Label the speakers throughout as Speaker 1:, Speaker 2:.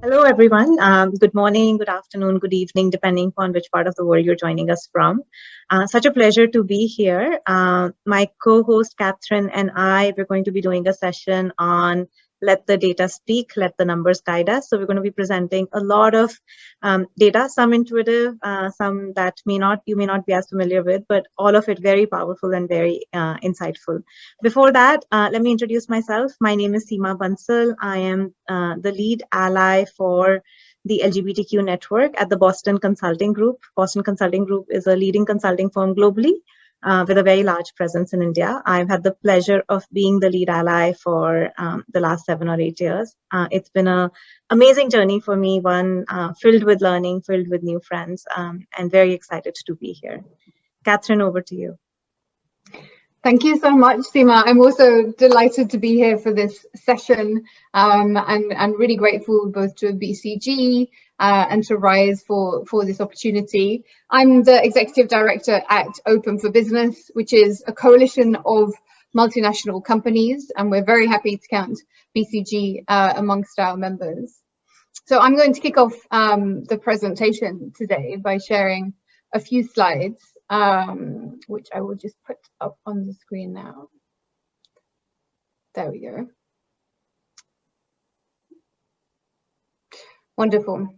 Speaker 1: Hello, everyone. Good morning, good afternoon, good evening, depending on which part of the world you're joining us from. Such a pleasure to be here. My co-host, Kathryn, and we're going to be doing a session on Let the Data Speak, Let the Numbers Guide Us. So we're going to be presenting a lot of data, some intuitive, some that you may not be as familiar with, but all of it very powerful and very insightful. Before that, let me introduce myself. My name is Seema Bansal. I am the lead ally for the LGBTQ network at the Boston Consulting Group. Boston Consulting Group is a leading consulting firm globally with a very large presence in India. I've had the pleasure of being the lead ally for the last 7 or 8 years. It's been an amazing journey for me, one filled with learning, filled with new friends, and very excited to be here. Kathryn, over to you.
Speaker 2: Thank you so much, Seema. I'm also delighted to be here for this session and really grateful both to BCG and to RISE for this opportunity. I'm the Executive Director at Open for Business, which is a coalition of multinational companies, and we're very happy to count BCG amongst our members. So I'm going to kick off the presentation today by sharing a few slides, which I will just put up on the screen now. There we go. Wonderful.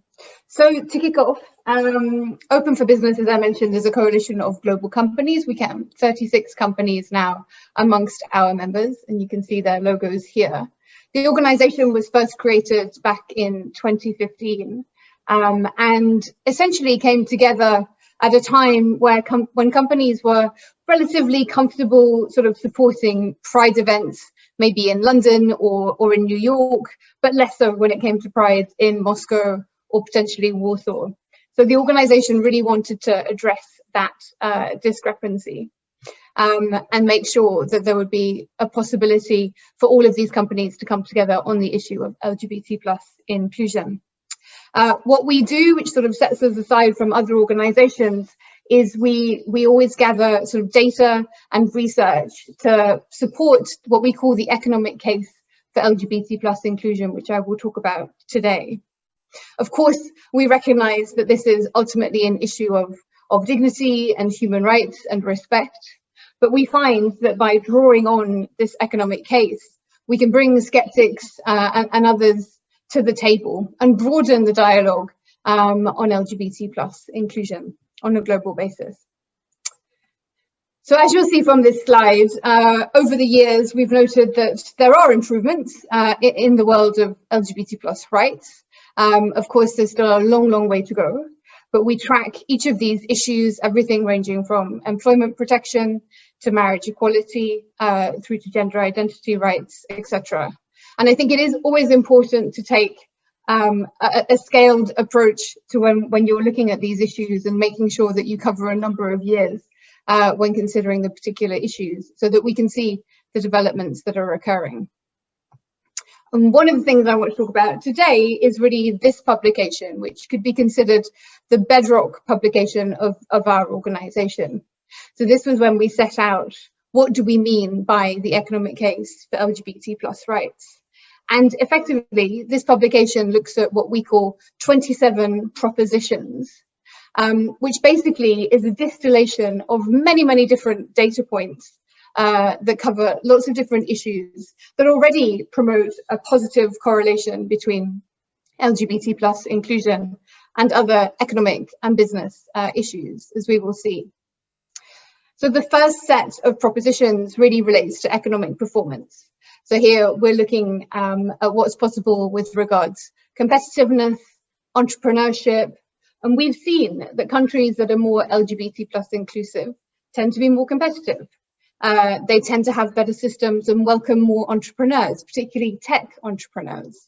Speaker 2: So to kick off, Open for Business, as I mentioned, is a coalition of global companies. We count 36 companies now amongst our members, and you can see their logos here. The organization was first created back in 2015 and essentially came together at a time where when companies were relatively comfortable sort of supporting Pride events, maybe in London or in New York, but less so when it came to Pride in Moscow or potentially Warsaw. So the organization really wanted to address that discrepancy and make sure that there would be a possibility for all of these companies to come together on the issue of LGBT+ inclusion. What we do, which sort of sets us aside from other organizations, is we always gather sort of data and research to support what we call the economic case for LGBT+ inclusion, which I will talk about today. Of course, we recognize that this is ultimately an issue of dignity and human rights and respect, but we find that by drawing on this economic case, we can bring skeptics and others to the table and broaden the dialogue on LGBT+ inclusion on a global basis. So as you'll see from this slide, over the years, we've noted that there are improvements in the world of LGBT+ rights. Of course, there's still a long, long way to go, but we track each of these issues, everything ranging from employment protection to marriage equality, through to gender identity rights, etc. And I think it is always important to take a scaled approach to when you're looking at these issues and making sure that you cover a number of years when considering the particular issues so that we can see the developments that are occurring. And one of the things I want to talk about today is really this publication, which could be considered the bedrock publication of our organization. So this was when we set out, what do we mean by the economic case for LGBT+ rights? And effectively, this publication looks at what we call 27 propositions, which basically is a distillation of many, many different data points that cover lots of different issues that already promote a positive correlation between LGBT+ inclusion and other economic and business issues, as we will see. So the first set of propositions really relates to economic performance. So here we're looking at what's possible with regards competitiveness, entrepreneurship, and we've seen that countries that are more LGBT+ inclusive tend to be more competitive. They tend to have better systems and welcome more entrepreneurs, particularly tech entrepreneurs.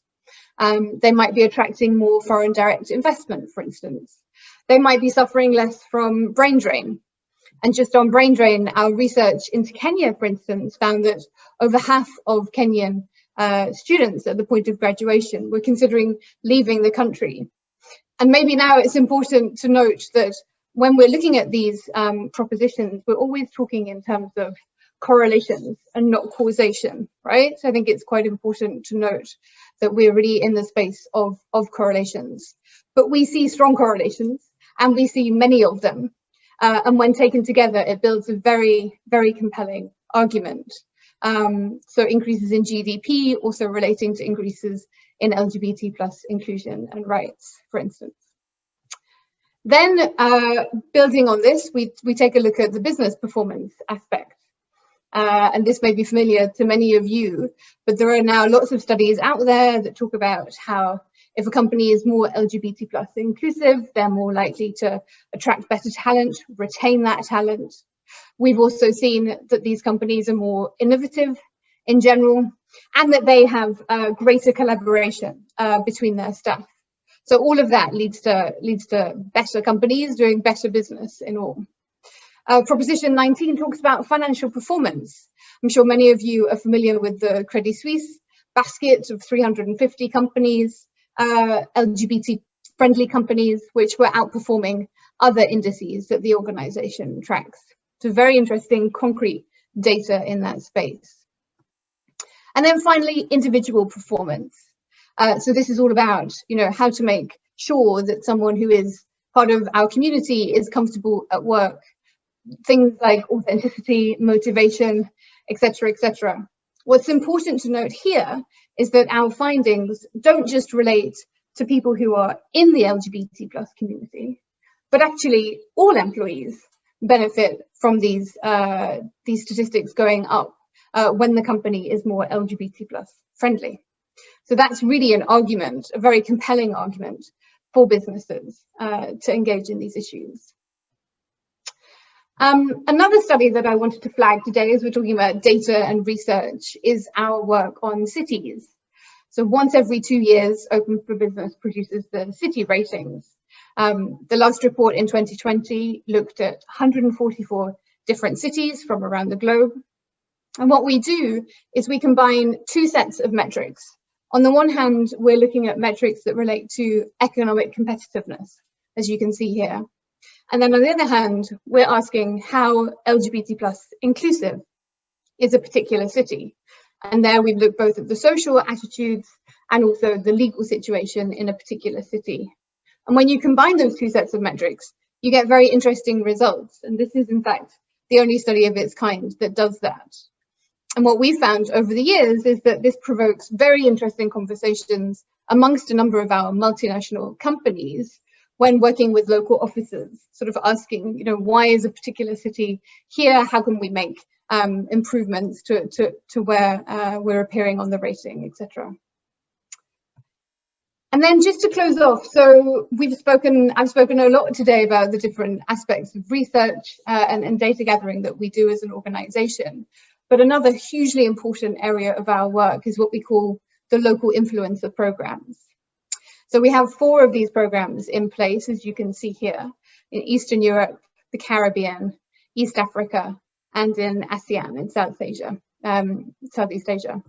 Speaker 2: They might be attracting more foreign direct investment, for instance. They might be suffering less from brain drain. And just on brain drain, our research into Kenya, for instance, found that over half of Kenyan students at the point of graduation were considering leaving the country. And maybe now it's important to note that when we're looking at these propositions, we're always talking in terms of correlations and not causation, right? So I think it's quite important to note that we're really in the space of correlations. But we see strong correlations, and we see many of them. And when taken together, it builds a very, very compelling argument. So increases in GDP also relating to increases in LGBT plus inclusion and rights, for instance. Then building on this, we take a look at the business performance aspect. And this may be familiar to many of you, but there are now lots of studies out there that talk about how if a company is more LGBT plus inclusive, they're more likely to attract better talent, retain that talent. We've also seen that these companies are more innovative in general, and that they have greater collaboration between their staff. So all of that leads to better companies doing better business in all. Proposition 19 talks about financial performance. I'm sure many of you are familiar with the Credit Suisse basket of 350 companies, LGBT-friendly companies, which were outperforming other indices that the organization tracks. So very interesting, concrete data in that space. And then finally, individual performance. So this is all about, how to make sure that someone who is part of our community is comfortable at work. Things like authenticity, motivation, etc., etc. What's important to note here is that our findings don't just relate to people who are in the LGBT plus community, but actually all employees benefit from these statistics going up when the company is more LGBT plus friendly. So that's really an argument, a very compelling argument for businesses to engage in these issues. Another study that I wanted to flag today, as we're talking about data and research, is our work on cities. So once every 2 years, Open for Business produces the city ratings. The last report in 2020 looked at 144 different cities from around the globe. And what we do is we combine two sets of metrics. On the one hand, we're looking at metrics that relate to economic competitiveness, as you can see here. And then on the other hand, we're asking how LGBT plus inclusive is a particular city. And there we've looked both at the social attitudes and also the legal situation in a particular city. And when you combine those two sets of metrics, you get very interesting results. And this is in fact the only study of its kind that does that. And what we found over the years is that this provokes very interesting conversations amongst a number of our multinational companies when working with local officers, sort of asking, why is a particular city here? How can we make improvements to where we're appearing on the rating, etc. And then just to close off, so I've spoken a lot today about the different aspects of research and data gathering that we do as an organization. But another hugely important area of our work is what we call the local influencer programs. So we have 4 of these programs in place, as you can see here, in Eastern Europe, the Caribbean, East Africa, and in ASEAN, in Southeast Asia.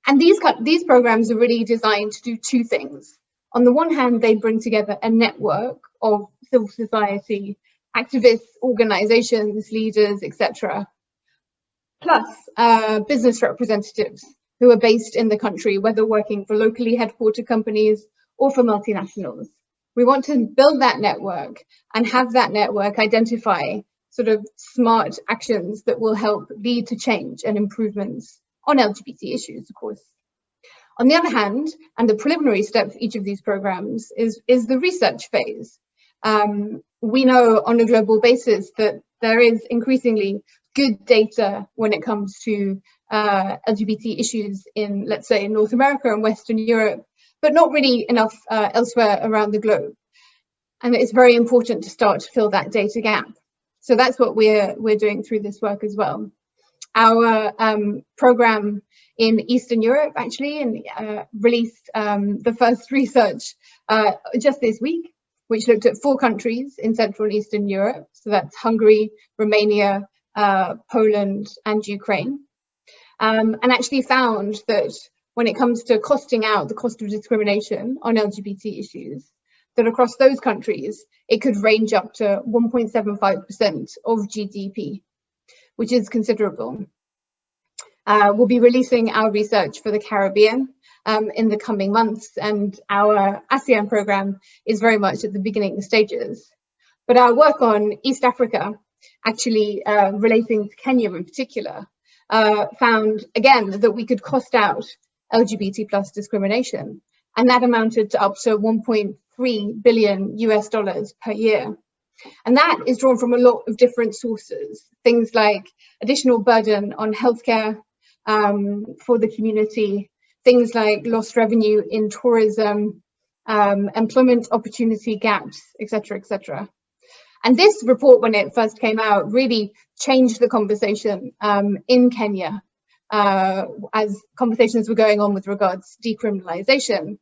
Speaker 2: And these programs are really designed to do 2 things. On the one hand, they bring together a network of civil society, activists, organizations, leaders, etc., plus business representatives who are based in the country, whether working for locally headquartered companies or for multinationals. We want to build that network and have that network identify sort of smart actions that will help lead to change and improvements on LGBT issues, of course. On the other hand, and the preliminary step for each of these programs is the research phase. We know on a global basis that there is increasingly good data when it comes to LGBT issues in, let's say, North America and Western Europe, but not really enough elsewhere around the globe. And it's very important to start to fill that data gap. So that's what we're doing through this work as well. Our program in Eastern Europe actually released the first research just this week, which looked at 4 countries in Central and Eastern Europe. So that's Hungary, Romania, Poland, and Ukraine. And actually found that when it comes to costing out the cost of discrimination on LGBT issues, that across those countries, it could range up to 1.75% of GDP, which is considerable. We'll be releasing our research for the Caribbean in the coming months, and our ASEAN program is very much at the beginning stages. But our work on East Africa, actually relating to Kenya in particular, found again that we could cost out LGBT plus discrimination, and that amounted to up to $1.3 billion per year. And that is drawn from a lot of different sources, things like additional burden on healthcare for the community, things like lost revenue in tourism, employment opportunity gaps, etc., etc. And this report, when it first came out, really changed the conversation in Kenya as conversations were going on with regards to decriminalization.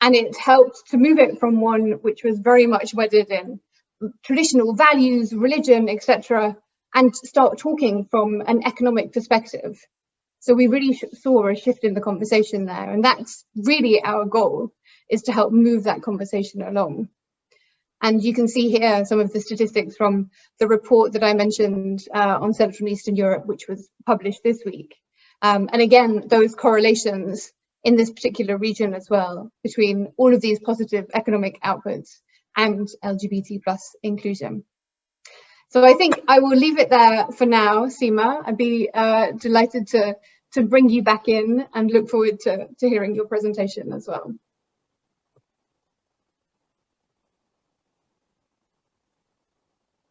Speaker 2: And it helped to move it from one which was very much wedded in traditional values, religion, etc., and start talking from an economic perspective. So we really saw a shift in the conversation there, and that's really our goal, is to help move that conversation along. And you can see here some of the statistics from the report that I mentioned on Central and Eastern Europe, which was published this week. And again, those correlations in this particular region as well, between all of these positive economic outputs and LGBT plus inclusion. So I think I will leave it there for now, Seema. I'd be delighted to bring you back in and look forward to hearing your presentation as well.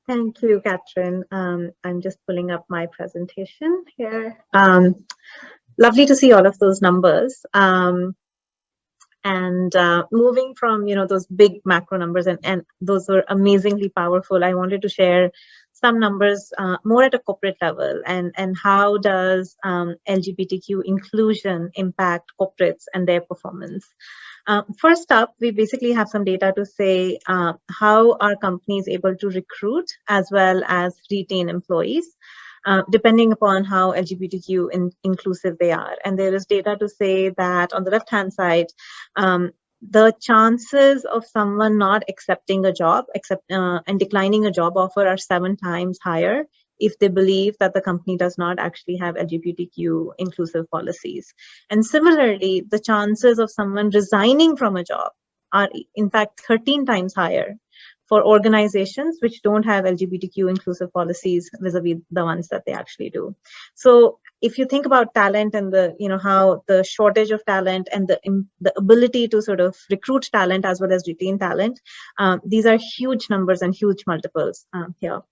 Speaker 1: Thank you, Kathryn. I'm just pulling up my presentation here. Lovely to see all of those numbers. Moving from those big macro numbers, and those were amazingly powerful, I wanted to share some numbers more at a corporate level, and how does LGBTQ inclusion impact corporates and their performance. First up, we basically have some data to say how are companies able to recruit as well as retain employees, depending upon how LGBTQ inclusive they are. And there is data to say that on the left-hand side, the chances of someone not accepting a job and declining a job offer are 7 times higher if they believe that the company does not actually have LGBTQ inclusive policies. And similarly, the chances of someone resigning from a job are in fact 13 times higher for organizations which don't have LGBTQ inclusive policies vis-a-vis the ones that they actually do. So if you think about talent and how the shortage of talent and the ability to sort of recruit talent as well as retain talent, these are huge numbers and huge multiples here.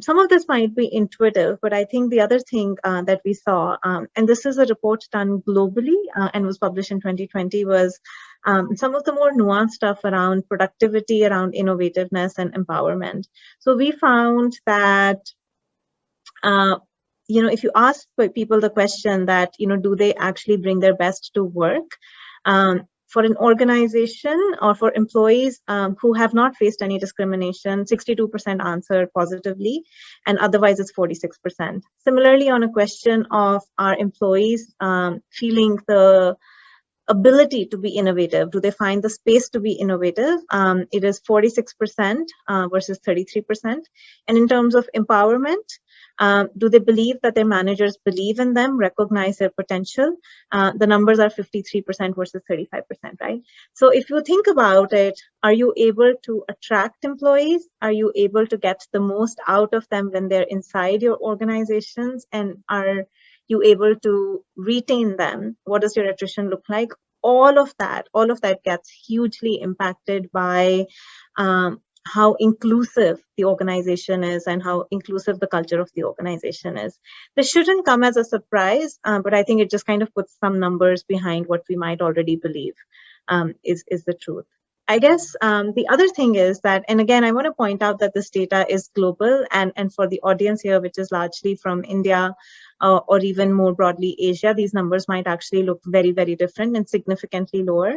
Speaker 1: Some of this might be intuitive, but I think the other thing that we saw, and this is a report done globally and was published in 2020, was some of the more nuanced stuff around productivity, around innovativeness and empowerment. So we found that, if you ask people the question that, do they actually bring their best to work? For an organization or for employees who have not faced any discrimination, 62% answer positively, and otherwise it's 46%. Similarly, on a question of our employees feeling the ability to be innovative, do they find the space to be innovative? It is 46% versus 33%. And in terms of empowerment, do they believe that their managers believe in them, recognize their potential? The numbers are 53% versus 35%, right? So if you think about it, are you able to attract employees? Are you able to get the most out of them when they're inside your organizations? And are you able to retain them? What does your attrition look like? All of that gets hugely impacted by how inclusive the organization is and how inclusive the culture of the organization is. This shouldn't come as a surprise, but I think it just kind of puts some numbers behind what we might already believe is the truth. I guess the other thing is that, and again, I want to point out that this data is global, and for the audience here, which is largely from India or even more broadly Asia, these numbers might actually look very, very different and significantly lower.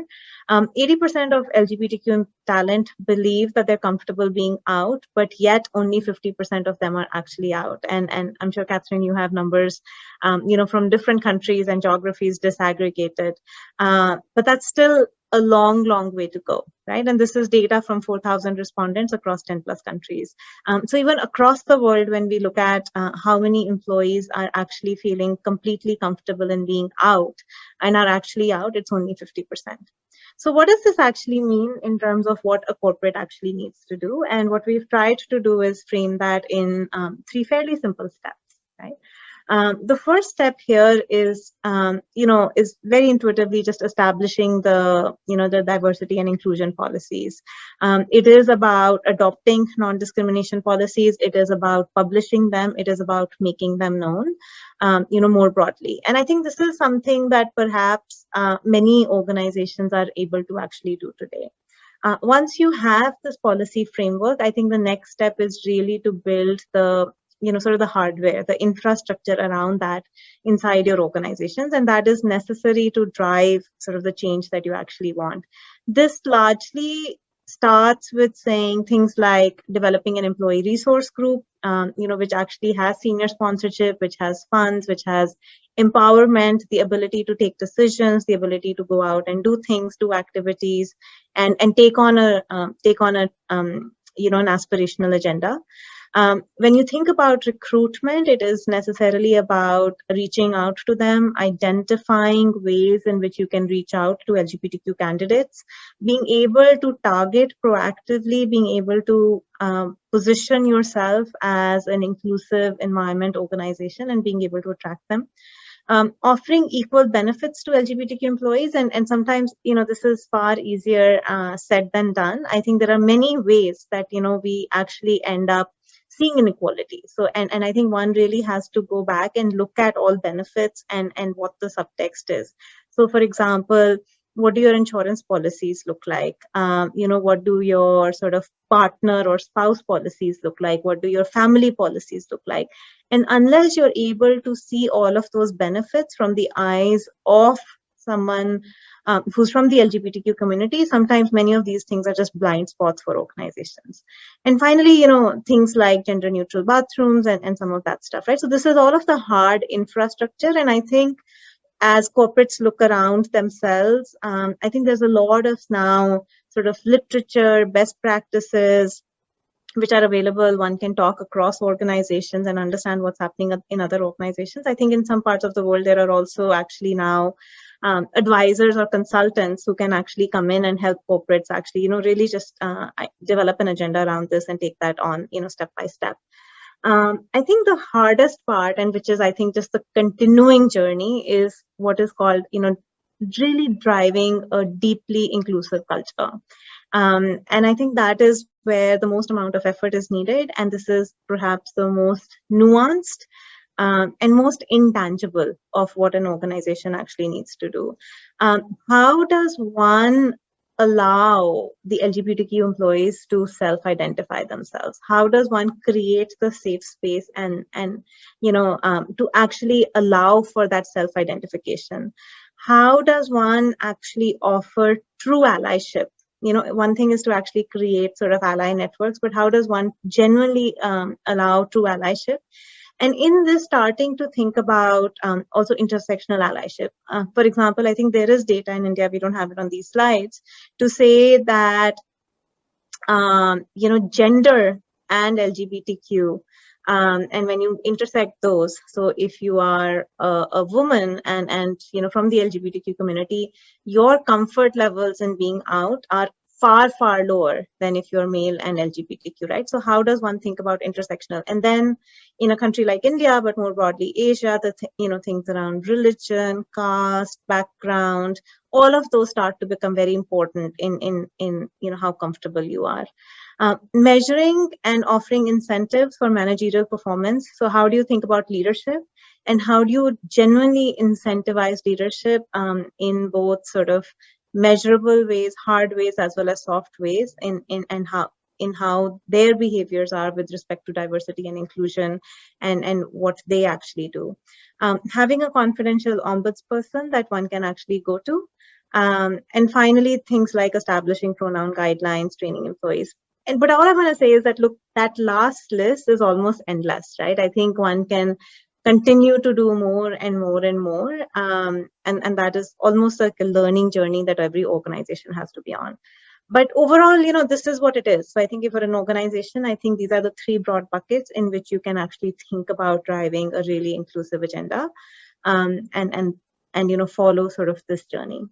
Speaker 1: 80% of LGBTQ talent believe that they're comfortable being out, but yet only 50% of them are actually out. And I'm sure, Kathryn, you have numbers, from different countries and geographies disaggregated, but that's still a long, long way to go, right? And this is data from 4,000 respondents across 10 plus countries. So even across the world, when we look at how many employees are actually feeling completely comfortable in being out and are actually out, it's only 50%. So what does this actually mean in terms of what a corporate actually needs to do? And what we've tried to do is frame that in 3 fairly simple steps, right? The first step here is, is very intuitively just establishing the diversity and inclusion policies. It is about adopting non-discrimination policies. It is about publishing them. It is about making them known, more broadly. And I think this is something that perhaps many organizations are able to actually do today. Once you have this policy framework, I think the next step is really to build the sort of the hardware, the infrastructure around that inside your organizations. And that is necessary to drive sort of the change that you actually want. This largely starts with saying things like developing an employee resource group, which actually has senior sponsorship, which has funds, which has empowerment, the ability to take decisions, the ability to go out and do things, do activities, and take on an aspirational agenda. When you think about recruitment, it is necessarily about reaching out to them, identifying ways in which you can reach out to LGBTQ candidates, being able to target proactively, being able to position yourself as an inclusive environment organization and being able to attract them. Offering equal benefits to LGBTQ employees, and sometimes, this is far easier said than done. I think there are many ways that, we actually end up seeing inequality. So, and I think one really has to go back and look at all benefits and what the subtext is. So, for example, what do your insurance policies look like? What do your sort of partner or spouse policies look like? What do your family policies look like? And unless you're able to see all of those benefits from the eyes of someone who's from the LGBTQ community, sometimes many of these things are just blind spots for organizations. And finally, things like gender neutral bathrooms and some of that stuff, right? So this is all of the hard infrastructure. And I think as corporates look around themselves, I think there's a lot of now sort of literature, best practices, which are available. One can talk across organizations and understand what's happening in other organizations. I think in some parts of the world, there are also actually now advisors or consultants who can actually come in and help corporates actually, really just develop an agenda around this and take that on, step by step. I think the hardest part, and which is, I think, just the continuing journey, is what is called, really driving a deeply inclusive culture. And I think that is where the most amount of effort is needed. And this is perhaps the most nuanced and most intangible of what an organization actually needs to do. How does one allow the LGBTQ employees to self-identify themselves? How does one create the safe space and to actually allow for that self-identification? How does one actually offer true allyship? One thing is to actually create sort of ally networks, but how does one genuinely allow true allyship? And in this, starting to think about also intersectional allyship. For example, I think there is data in India, we don't have it on these slides, to say that, gender and LGBTQ, and when you intersect those, so if you are a woman and from the LGBTQ community, your comfort levels in being out are far, far lower than if you're male and LGBTQ, right? So how does one think about intersectional? And then in a country like India, but more broadly Asia, the things around religion, caste, background, all of those start to become very important in how comfortable you are. Measuring and offering incentives for managerial performance. So how do you think about leadership? And how do you genuinely incentivize leadership in both sort of measurable ways, hard ways, as well as soft ways, in how their behaviors are with respect to diversity and inclusion and what they actually do. Having a confidential ombudsperson that one can actually go to. And finally, things like establishing pronoun guidelines, training employees. But all I want to say is that, look, that last list is almost endless, right? I think one can continue to do more and more and more. And that is almost like a learning journey that every organization has to be on. But overall, this is what it is. So I think if you're an organization, I think these are the three broad buckets in which you can actually think about driving a really inclusive agenda, and follow sort of this journey.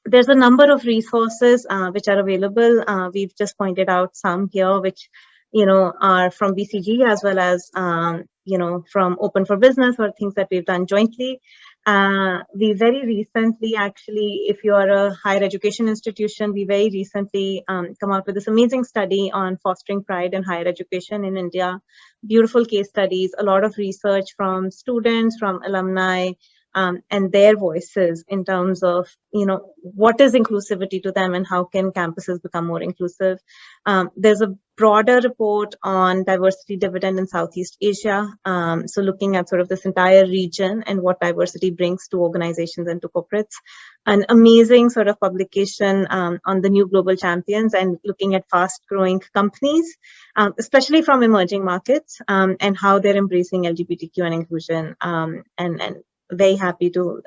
Speaker 1: There's a number of resources which are available. We've just pointed out some here, which are from BCG as well as from Open for Business, or things that we've done jointly. We very recently, actually, if you are a higher education institution, we very recently come out with this amazing study on fostering pride in higher education in India. Beautiful case studies, a lot of research from students, from alumni, and their voices in terms of, what is inclusivity to them and how can campuses become more inclusive. There's a broader report on diversity dividend in Southeast Asia. So looking at sort of this entire region and what diversity brings to organizations and to corporates. An amazing sort of publication on the new global champions and looking at fast growing companies, especially from emerging markets, and how they're embracing LGBTQ and inclusion, and very happy to,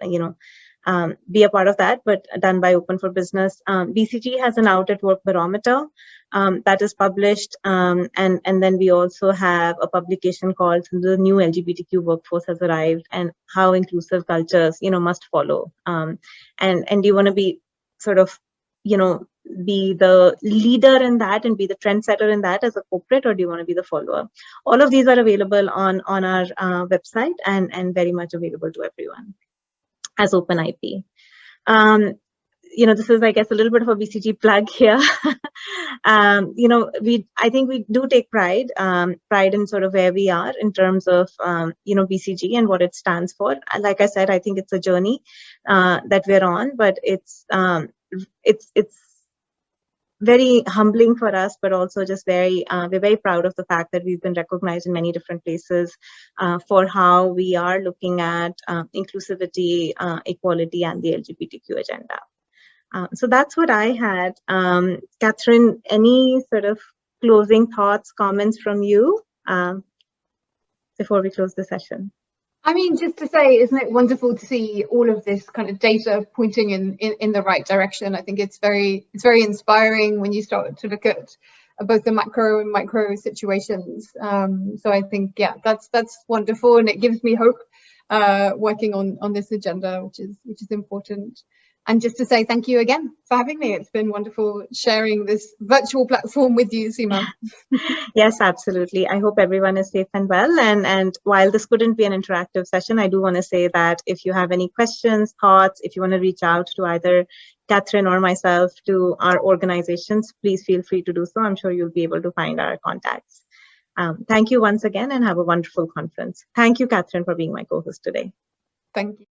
Speaker 1: be a part of that, but done by Open for Business. BCG has an Out at Work barometer that is published, and then we also have a publication called The New LGBTQ Workforce Has Arrived, and how inclusive cultures, must follow. And you want to be sort of, be the leader in that and be the trendsetter in that as a corporate, or do you want to be the follower? All of these are available on our website and very much available to everyone as open IP. This is, I guess, a little bit of a BCG plug here. I think we do take pride in sort of where we are in terms of, BCG and what it stands for. Like I said, I think it's a journey that we're on, but it's very humbling for us, but also just we're very proud of the fact that we've been recognized in many different places for how we are looking at inclusivity, equality, and the LGBTQ agenda. So that's what I had. Kathryn, any sort of closing thoughts, comments from you before we close the session?
Speaker 2: I mean, just to say, isn't it wonderful to see all of this kind of data pointing in the right direction? I think it's very inspiring when you start to look at both the macro and micro situations. So I think, yeah, that's wonderful, and it gives me hope working on this agenda, which is important. And just to say thank you again for having me. It's been wonderful sharing this virtual platform with you, Seema.
Speaker 1: Yes, absolutely. I hope everyone is safe and well. And while this couldn't be an interactive session, I do want to say that if you have any questions, thoughts, if you want to reach out to either Kathryn or myself to our organizations, please feel free to do so. I'm sure you'll be able to find our contacts. Thank you once again, and have a wonderful conference. Thank you, Kathryn, for being my co-host today.
Speaker 2: Thank you.